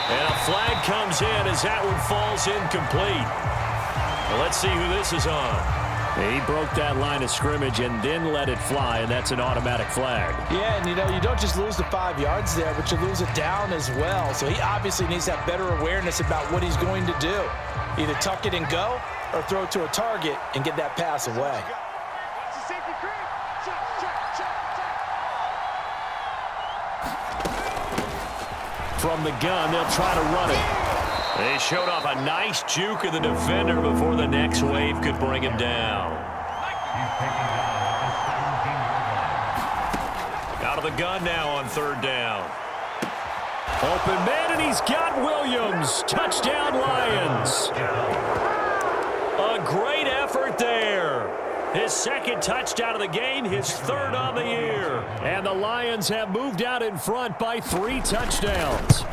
And a flag comes in as that one falls incomplete. Well, let's see who this is on. He broke that line of scrimmage and then let it fly, and that's an automatic flag. Yeah, and you don't just lose the 5 yards there, but you lose it down as well. So he obviously needs to have better awareness about what he's going to do. Either tuck it and go or throw it to a target and get that pass away. From the gun, they'll try to run it. They showed off a nice juke of the defender before the next wave could bring him down. Out of the gun now on third down. Open man, and he's got Williams. Touchdown, Lions. A great effort there. His second touchdown of the game, his third on the year. And the Lions have moved out in front by 3 touchdowns.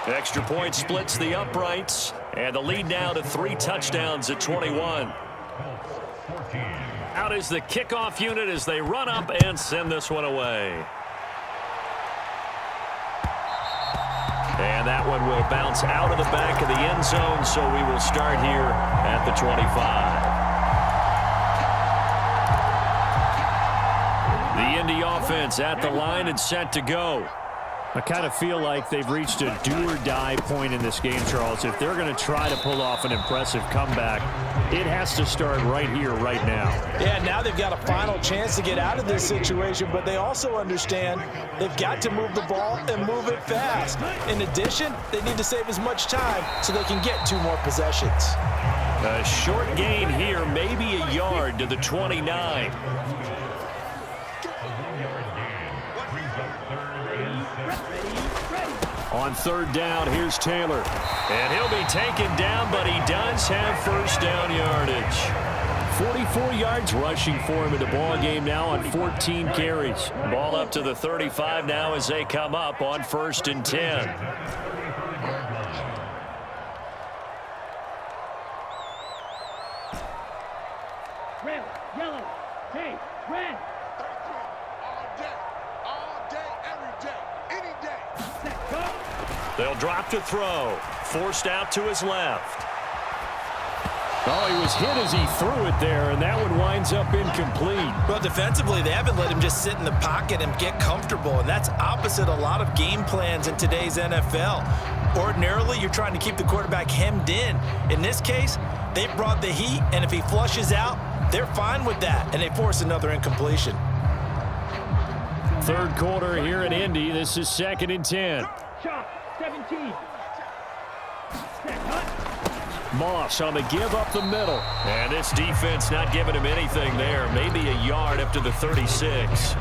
Extra point splits the uprights, and the lead now to 3 touchdowns at 21. Out is the kickoff unit as they run up and send this one away. And that one will bounce out of the back of the end zone, so we will start here at the 25. The Indy offense at the line and set to go. I kind of feel like they've reached a do-or-die point in this game, Charles. If they're going to try to pull off an impressive comeback, it has to start right here, right now. Yeah, now they've got a final chance to get out of this situation, but they also understand they've got to move the ball and move it fast. In addition, they need to save as much time so they can get 2 more possessions. A short gain here, maybe a yard to the 29. On third down, here's Taylor. And he'll be taken down, but he does have first down yardage. 44 yards rushing for him in the ball game now on 14 carries. Ball up to the 35 now as they come up on 1st and 10. Red, yellow, hey, red. They'll drop to throw. Forced out to his left. Oh, he was hit as he threw it there, and that one winds up incomplete. Well, defensively, they haven't let him just sit in the pocket and get comfortable, and that's opposite a lot of game plans in today's NFL. Ordinarily, you're trying to keep the quarterback hemmed in. In this case, they brought the heat, and if he flushes out, they're fine with that, and they force another incompletion. Third quarter here in Indy. This is 2nd and 10. 17. Moss on the give up the middle. And this defense not giving him anything there. Maybe a yard up to the 36.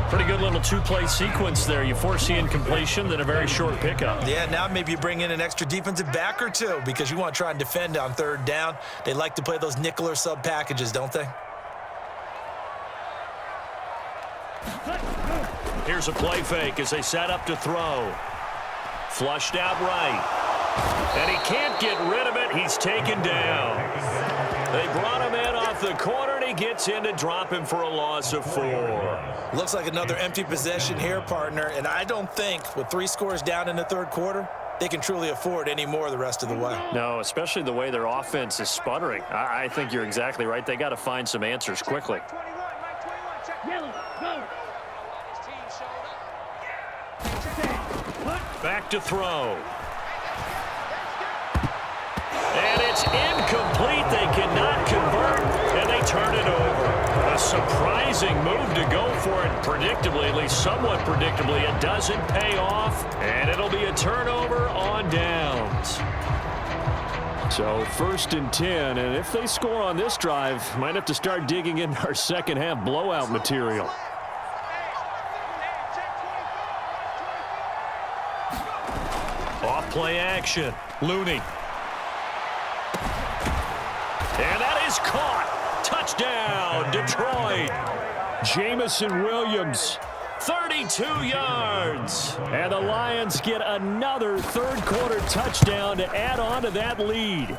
Pretty good little 2-play sequence there. You force the incompletion, then a very short pickup. Yeah, now maybe you bring in an extra defensive back or 2 because you want to try and defend on third down. They like to play those nickel or sub packages, don't they? Here's a play fake as they set up to throw. Flushed out right. And he can't get rid of it. He's taken down. They brought him in off the corner, and he gets in to drop him for a loss of 4. Looks like another empty possession here, partner. And I don't think with 3 scores down in the third quarter, they can truly afford any more the rest of the way. No, especially the way their offense is sputtering. I think you're exactly right. They got to find some answers quickly. Yellow, go. Back to throw. And it's incomplete. They cannot convert, and they turn it over. A surprising move to go for it predictably, at least somewhat predictably. It doesn't pay off, and it'll be a turnover on downs. So 1st and 10, and if they score on this drive, might have to start digging into our second half blowout material. Off play action. Looney. And that is caught. Touchdown, Detroit. Jamison Williams, 32 yards. And the Lions get another third-quarter touchdown to add on to that lead.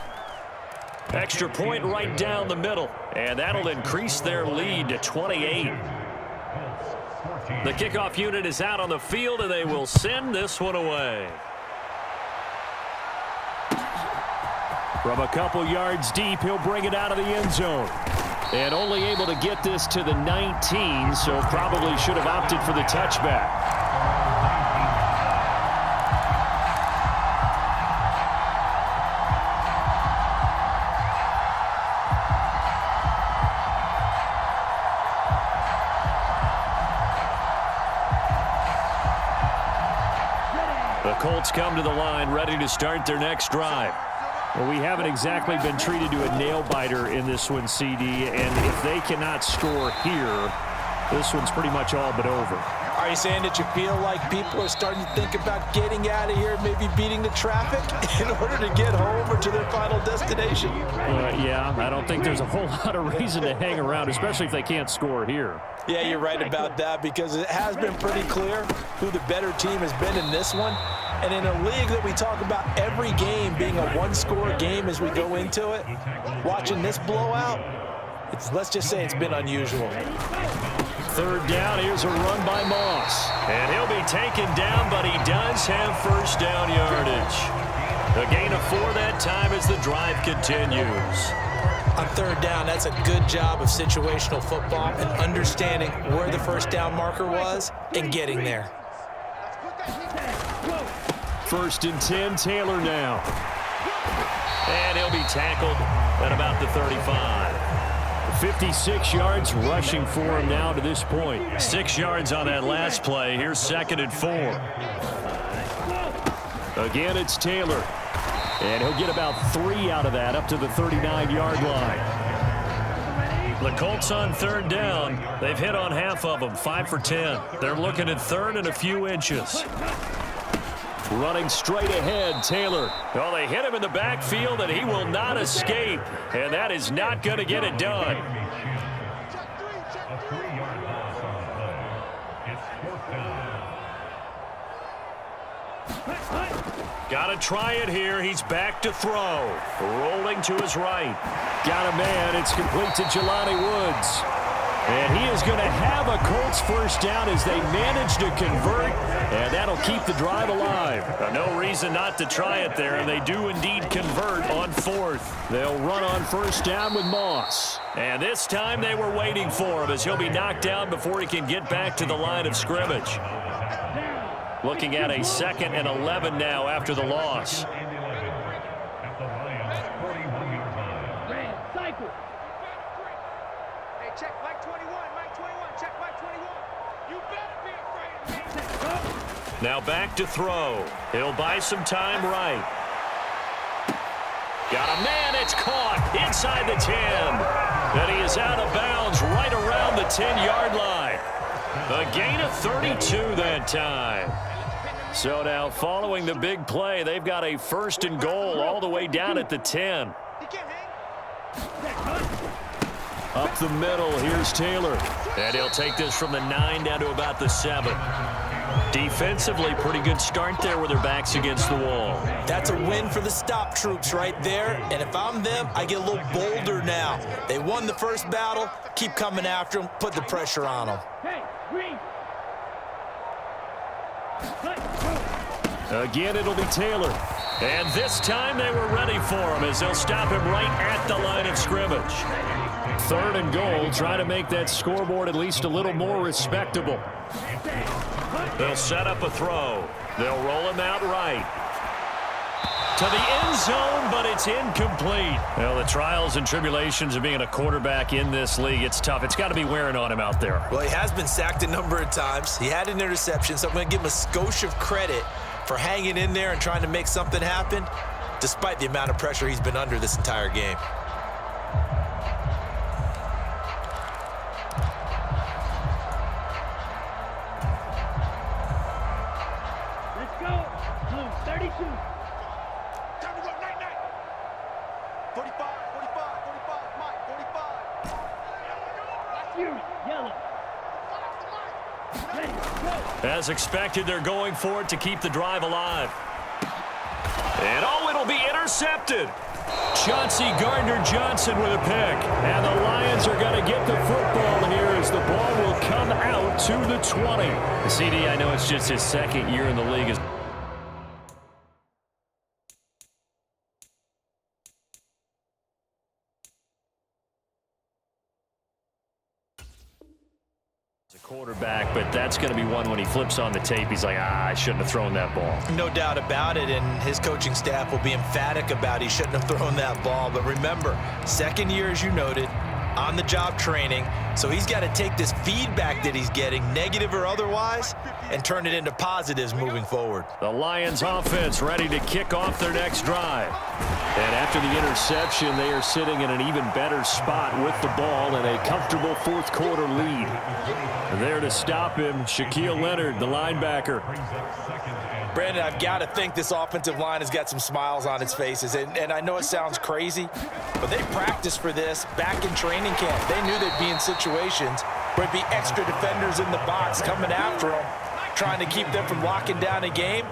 Extra point right down the middle. And that'll increase their lead to 28. The kickoff unit is out on the field, and they will send this one away. From a couple yards deep, he'll bring it out of the end zone. And only able to get this to the 19, so probably should have opted for the touchback. The Colts come to the line, ready to start their next drive. Well, we haven't exactly been treated to a nail-biter in this one, CD, and if they cannot score here, this one's pretty much all but over. Are you saying that you feel like people are starting to think about getting out of here, maybe beating the traffic in order to get home or to their final destination? Yeah, I don't think there's a whole lot of reason to hang around, especially if they can't score here. Yeah, you're right about that, because it has been pretty clear who the better team has been in this one. And in a league that we talk about every game being a one-score game as we go into it, watching this blowout, let's just say it's been unusual. Third down, here's a run by Moss. And he'll be taken down, but he does have first down yardage. A gain of 4 that time as the drive continues. On third down, that's a good job of situational football and understanding where the first down marker was and getting there. First and 10, Taylor now. And he'll be tackled at about the 35. 56 yards rushing for him now to this point. 6 yards on that last play. Here's 2nd and 4. Again, it's Taylor. And he'll get about 3 out of that up to the 39-yard line. The Colts on third down. They've hit on half of them, 5 for 10. They're looking at third and a few inches. Running straight ahead, Taylor. Well, they hit him in the backfield, and he will not escape. And that is not going to get it done. Got to try it here. He's back to throw. Rolling to his right. Got a man. It's complete to Jelani Woods. And he is going to have a Colts first down as they manage to convert, and that'll keep the drive alive. No reason not to try it there, and they do indeed convert on 4th. They'll run on first down with Moss. And this time they were waiting for him as he'll be knocked down before he can get back to the line of scrimmage. Looking at a 2nd and 11 now after the loss. Check Mike 21, Mike 21, check Mike 21. You better be afraid of me. Now back to throw. He'll buy some time right. Got a man, it's caught inside the 10. And he is out of bounds right around the 10-yard line. A gain of 32 that time. So now following the big play, they've got a 1st and goal all the way down at the 10. Up the middle, here's Taylor. And he'll take this from the 9 down to about the 7. Defensively, pretty good start there with their backs against the wall. That's a win for the stop troops right there. And if I'm them, I get a little bolder now. They won the first battle. Keep coming after them. Put the pressure on them. Hey, Green. Again, it'll be Taylor. And this time they were ready for him as they'll stop him right at the line of scrimmage. 3rd and goal, trying to make that scoreboard at least a little more respectable. They'll set up a throw. They'll roll him out right. To the end zone, but it's incomplete. Well, the trials and tribulations of being a quarterback in this league, it's tough. It's got to be wearing on him out there. Well, he has been sacked a number of times. He had an interception, so I'm going to give him a skosh of credit for hanging in there and trying to make something happen, despite the amount of pressure he's been under this entire game. Let's go. Blue 32. Time to go, night, night. 45, 45, 45, Mike, 45. Fury, yellow. Ready, go. As expected, they're going for it to keep the drive alive. And oh, it'll be intercepted. Chauncey Gardner-Johnson with a pick. And the Lions are going to get the football here as the ball will come out to the 20. CD, I know it's just his second year in the league. Quarterback, but that's going to be one when he flips on the tape. He's like, I shouldn't have thrown that ball. No doubt about it, and his coaching staff will be emphatic about he shouldn't have thrown that ball. But remember, second year, as you noted, on-the-job training, so he's got to take this feedback that he's getting, negative or otherwise, and turn it into positives moving forward. The Lions offense ready to kick off their next drive. And after the interception, they are sitting in an even better spot with the ball and a comfortable fourth quarter lead. There to stop him, Shaquille Leonard, the linebacker. Brandon, I've got to think this offensive line has got some smiles on its faces. And I know it sounds crazy, but they practiced for this back in training camp. They knew they'd be in situations where it'd be extra defenders in the box coming after them, trying to keep them from locking down a game.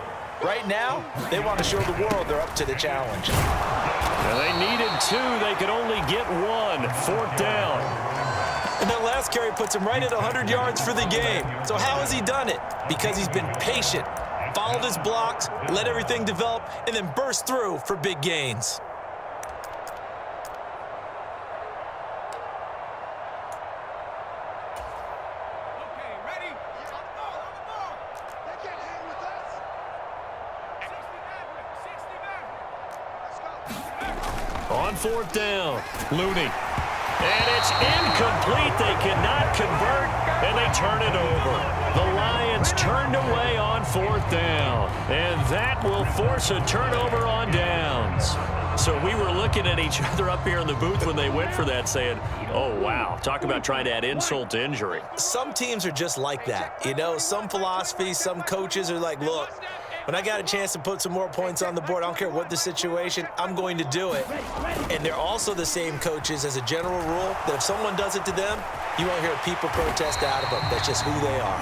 Right now, they want to show the world they're up to the challenge. And they needed two. They could only get one. Fourth down. And that last carry puts him right at 100 yards for the game. So how has he done it? Because he's been patient, followed his blocks, let everything develop, and then burst through for big gains. Okay, ready? On the ball, on the ball. They can't hang with us. 60 Maverick. Let's go. On fourth down, Looney. And it's incomplete. They cannot convert, and they turn it over. The Lions turned away on fourth down, and that will force a turnover on downs. So we were looking at each other up here in the booth when they went for that saying, oh, wow, talk about trying to add insult to injury. Some teams are just like that. You know, some philosophies, some coaches are like, look, when I got a chance to put some more points on the board, I don't care what the situation, I'm going to do it. And they're also the same coaches as a general rule that if someone does it to them, you won't hear people protest out of them. That's just who they are.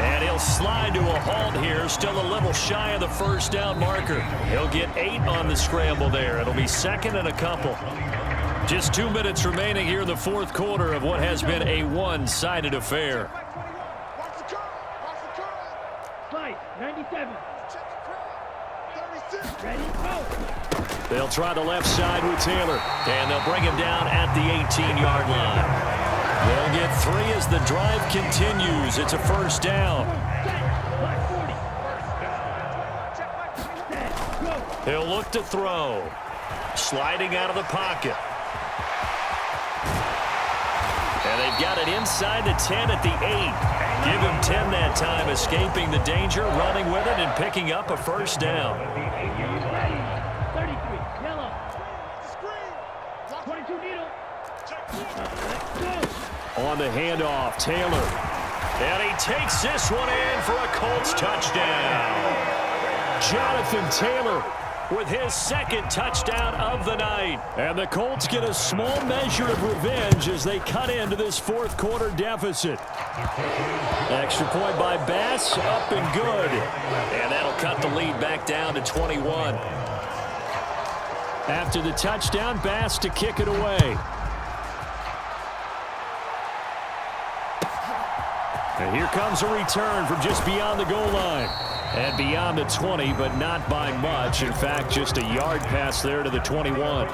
And he'll slide to a halt here, still a little shy of the first down marker. He'll get 8 on the scramble there. It'll be second and a couple. Just 2 minutes remaining here in the fourth quarter of what has been a one-sided affair. Watch the curl. Watch the curl. Slide, 97. Check the curl. 36. Ready, go. They'll try the left side with Taylor, and they'll bring him down at the 18-yard line. They'll get 3 as the drive continues. It's a first down. He'll look to throw. Sliding out of the pocket. And they've got it inside the 10 at the 8. Give him 10 that time, escaping the danger, running with it, and picking up a first down. 33, yellow. Screen. 22 needle. Let's go. On the handoff, Taylor. And he takes this one in for a Colts touchdown. Jonathan Taylor with his second touchdown of the night. And the Colts get a small measure of revenge as they cut into this fourth quarter deficit. Extra point by Bass, up and good. And that'll cut the lead back down to 21. After the touchdown, Bass to kick it away. And here comes a return from just beyond the goal line. And beyond the 20, but not by much. In fact, just a yard pass there to the 21.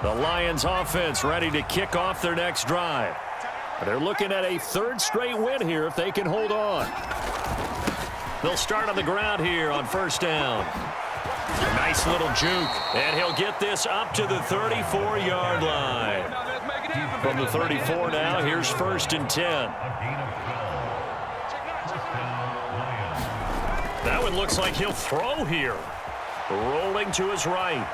The Lions offense ready to kick off their next drive. They're looking at a third straight win here if they can hold on. They'll start on the ground here on first down. Nice little juke, and he'll get this up to the 34-yard line. From the 34 now, here's first and 10. That one looks like he'll throw here. Rolling to his right.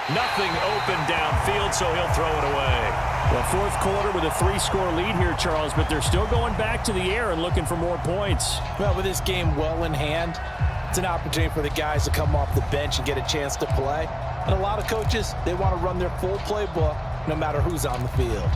Nothing open downfield, so he'll throw it away. Well, fourth quarter with a 3-score lead here, Charles, but they're still going back to the air and looking for more points. Well, with this game well in hand, it's an opportunity for the guys to come off the bench and get a chance to play. And a lot of coaches, they want to run their full playbook no matter who's on the field.